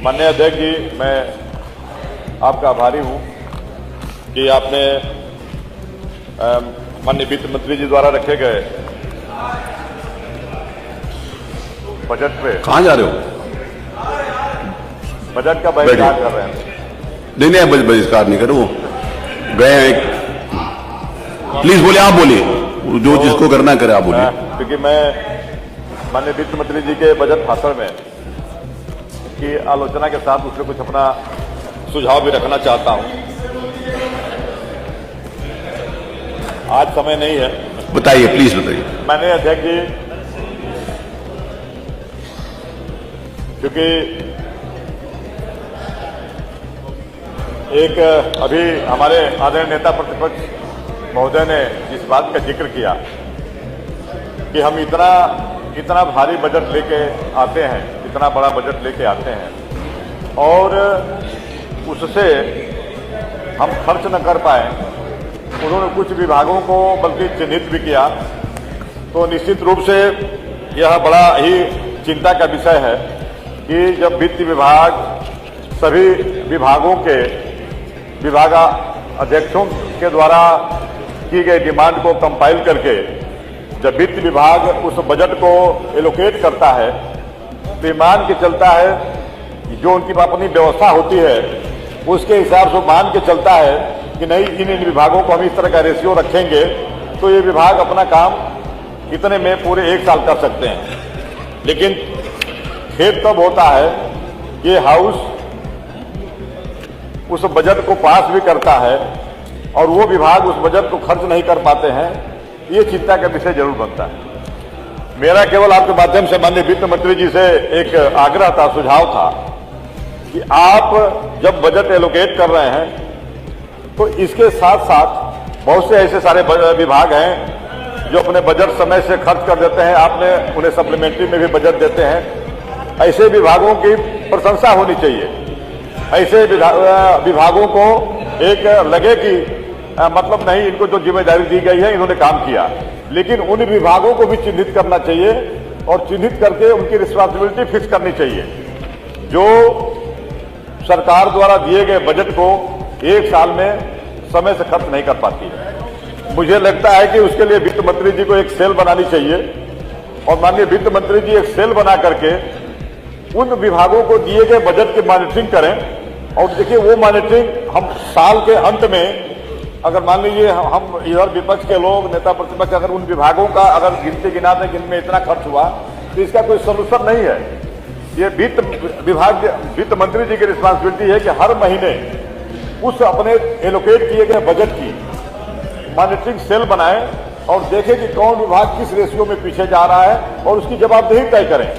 माननीय अध्यक्ष जी, मैं आपका आभारी हूं कि आपने माननीय वित्त मंत्री जी द्वारा रखे गए बजट पे कहाँ जा रहे हो? बजट का बहिष्कार कर रहे हैं। नहीं, बहिष्कार नहीं करो, गए हैं। प्लीज बोलिए, आप बोलिए, जो जिसको करना करे आप बोलिए। क्योंकि मैं माननीय वित्त मंत्री जी के बजट भाषण में की आलोचना के साथ उसमें कुछ अपना सुझाव भी रखना चाहता हूं। आज समय नहीं है। बताइए, प्लीज बताइए। माननीय अध्यक्ष जी, क्योंकि एक अभी हमारे आदरणीय नेता प्रतिपक्ष महोदय ने जिस बात का जिक्र किया कि हम इतना भारी बजट लेके आते हैं, इतना बड़ा बजट लेके आते हैं और उससे हम खर्च न कर पाए, उन्होंने कुछ विभागों को बल्कि चिन्हित भी किया, तो निश्चित रूप से यह बड़ा ही चिंता का विषय है कि जब वित्त विभाग सभी विभागों के विभागाध्यक्षों के द्वारा की गई डिमांड को कंपाइल करके जब वित्त विभाग उस बजट को एलोकेट करता है तो ये मान के चलता है कि जो उनकी अपनी व्यवस्था होती है उसके हिसाब से मान के चलता है कि नहीं, इन विभागों को हम इस तरह का रेशियो रखेंगे तो ये विभाग अपना काम इतने में पूरे एक साल कर सकते हैं। लेकिन खेद तब होता है ये हाउस उस बजट को पास भी करता है और वो विभाग उस बजट को खर्च नहीं कर पाते हैं, ये चिंता का विषय जरूर बनता है। मेरा केवल आपके माध्यम से माननीय वित्त मंत्री जी से एक आग्रह था, सुझाव था कि आप जब बजट एलोकेट कर रहे हैं तो इसके साथ साथ बहुत से ऐसे सारे विभाग हैं जो अपने बजट समय से खर्च कर देते हैं, आपने उन्हें सप्लीमेंट्री में भी बजट देते हैं। ऐसे विभागों की प्रशंसा होनी चाहिए। ऐसे विभागों को एक लगे कि मतलब नहीं, इनको जो जिम्मेदारी दी गई है इन्होंने काम किया, लेकिन उन विभागों को भी चिन्हित करना चाहिए और चिन्हित करके उनकी रिस्पांसिबिलिटी फिक्स करनी चाहिए। जो सरकार द्वारा दिए गए बजट को एक साल में समय से खर्च नहीं कर पाती है, मुझे लगता है कि उसके लिए वित्त मंत्री जी को एक सेल बनानी चाहिए और माननीय वित्त मंत्री जी एक सेल बना करके उन विभागों को दिए गए बजट की मॉनिटरिंग करें। और देखिए, वो मॉनिटरिंग हम साल के अंत में अगर मान लीजिए हम इधर विपक्ष के लोग, नेता प्रतिपक्ष, अगर उन विभागों का अगर गिनती गिनाते कि इनमें इतना खर्च हुआ तो इसका कोई सोल्यूशन नहीं है। ये वित्त मंत्री जी की रिस्पांसिबिलिटी है कि हर महीने उस अपने एलोकेट किए गए बजट की मॉनिटरिंग सेल बनाएं और देखें कि कौन विभाग किस रेशियो में पीछे जा रहा है और उसकी जवाबदेही तय करें।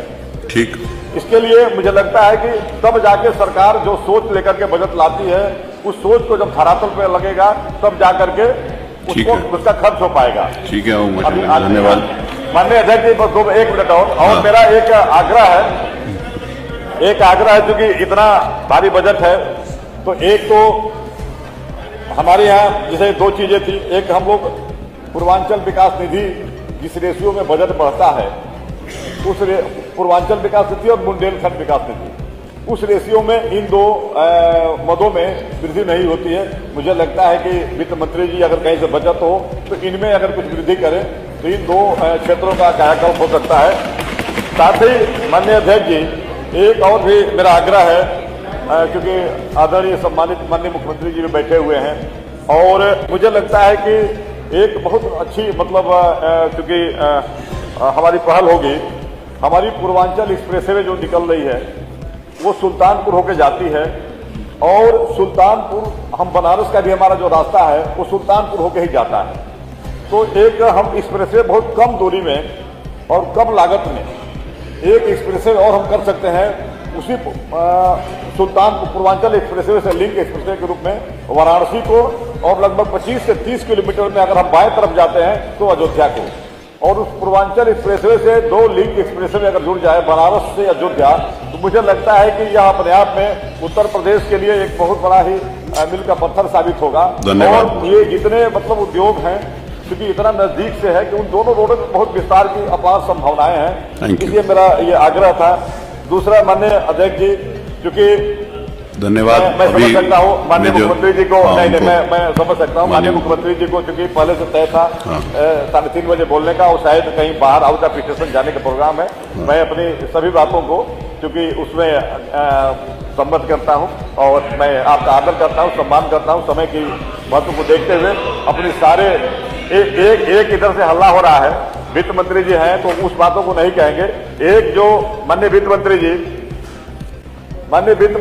ठीक। इसके लिए मुझे लगता है कि तब जाके सरकार जो सोच लेकर के बजट लाती है, उस सोच को जब धरातल पे लगेगा तब जाकर के उसका खर्च हो पाएगा। ठीक है, धन्यवाद। माननीय अध्यक्ष जी, बस एक मिनट और मेरा एक आग्रह है क्योंकि इतना भारी बजट है, तो एक तो हमारे यहाँ जैसे दो चीजें थी। एक, हम लोग पूर्वांचल विकास निधि जिस रेशियो में बजट बढ़ता है उस पूर्वांचल विकास निधि और बुंदेलखंड विकास निधि, उस रेशियो में इन दो मदों में वृद्धि नहीं होती है। मुझे लगता है कि वित्त मंत्री जी अगर कहीं से बचत हो तो इनमें अगर कुछ वृद्धि करें तो इन दो क्षेत्रों का कायाकल्प हो सकता है। साथ ही माननीय अध्यक्ष जी, एक और भी मेरा आग्रह है, क्योंकि आदरणीय सम्मानित माननीय मुख्यमंत्री जी भी बैठे हुए हैं और मुझे लगता है कि एक बहुत अच्छी मतलब क्योंकि हमारी पहल होगी, हमारी पूर्वांचल एक्सप्रेसवे जो निकल रही है वो सुल्तानपुर होके जाती है और सुल्तानपुर, हम बनारस का भी हमारा जो रास्ता है वो सुल्तानपुर होके ही जाता है। तो एक हम एक्सप्रेसवे बहुत कम दूरी में और कम लागत में एक एक्सप्रेसवे और हम कर सकते हैं, उसी सुल्तानपुर पूर्वांचल एक्सप्रेसवे से लिंक एक्सप्रेसवे के रूप में वाराणसी को, और लगभग 25 से 30 किलोमीटर में अगर हम बाएं तरफ जाते हैं तो अयोध्या को, और उस पूर्वांचल एक्सप्रेसवे से 2 लिंक एक्सप्रेसवे अगर जुड़ जाए बनारस से अयोध्या, तो मुझे लगता है कि यह अपने आप में उत्तर प्रदेश के लिए एक बहुत बड़ा ही मील का पत्थर साबित होगा। और ये जितने मतलब उद्योग हैं, क्योंकि इतना नजदीक से है कि उन दोनों रोडों में बहुत विस्तार की अपार संभावनाएं हैं, इसलिए मेरा ये आग्रह था। दूसरा, माननीय अध्यक्ष जी, क्योंकि धन्यवाद। मैं समझ सकता हूँ माननीय जो- मुख्यमंत्री जी को, हाँ, नहीं उनको- मैं समझ सकता हूँ माननीय मुख्यमंत्री जी को, क्योंकि पहले से तय था 3:30 बजे बोलने का, और शायद कहीं बाहर आउट ऑफ स्टेशन जाने का प्रोग्राम है। मैं अपनी सभी बातों को क्योंकि उसमें सम्मत करता हूँ और मैं आपका आदर करता हूँ, सम्मान करता हूँ। समय की महत्व को देखते हुए अपनी सारे एक इधर से हल्ला हो रहा है, वित्त मंत्री जी हैं तो उस बातों को नहीं कहेंगे। एक जो माननीय वित्त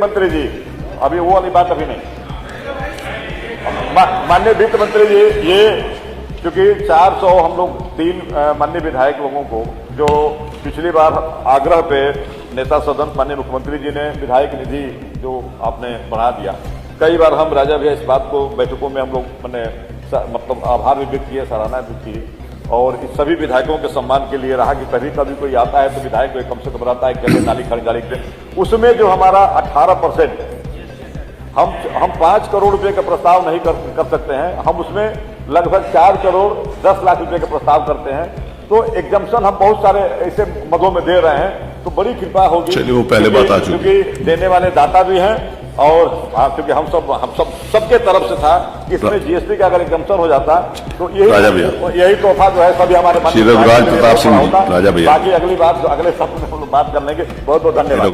मंत्री जी अभी वो वाली बात अभी नहीं, माननीय वित्त मंत्री जी, ये क्योंकि 400 हम लोग 3 माननीय विधायक लोगों को जो पिछली बार आग्रह पे नेता सदन माननीय मुख्यमंत्री जी ने विधायक निधि जो आपने बढ़ा दिया, कई बार हम राजा भैया इस बात को बैठकों में हम लोग मैंने मतलब आभार भी व्यक्त किए, सराहना भी की, और इस सभी विधायकों के सम्मान के लिए रहा कि कभी कभी कोई आता है तो विधायक को कम से कम रहता है कैसे नाली खरीदारी के, उसमें जो हमारा 18% हम 5 करोड़ रुपए का प्रस्ताव नहीं कर सकते हैं, हम उसमें लगभग 4 करोड़ 10 लाख रुपए का प्रस्ताव करते हैं। तो एग्जम्पशन हम बहुत सारे ऐसे मदों में दे रहे हैं, तो बड़ी कृपा होगी। चलिए वो पहले बात आ चुकी, क्योंकि देने वाले दाता भी हैं, और क्योंकि हम सबके तरफ से था कि इसमें जीएसटी का अगर एग्जम्पशन हो जाता तो यही तोहफा जो है सभी हमारे श्री रघुराज प्रताप सिंह जी, राजा भैया। बाकी अगली बात अगले सप्ताह में हम लोग बात करने के बहुत बहुत धन्यवाद।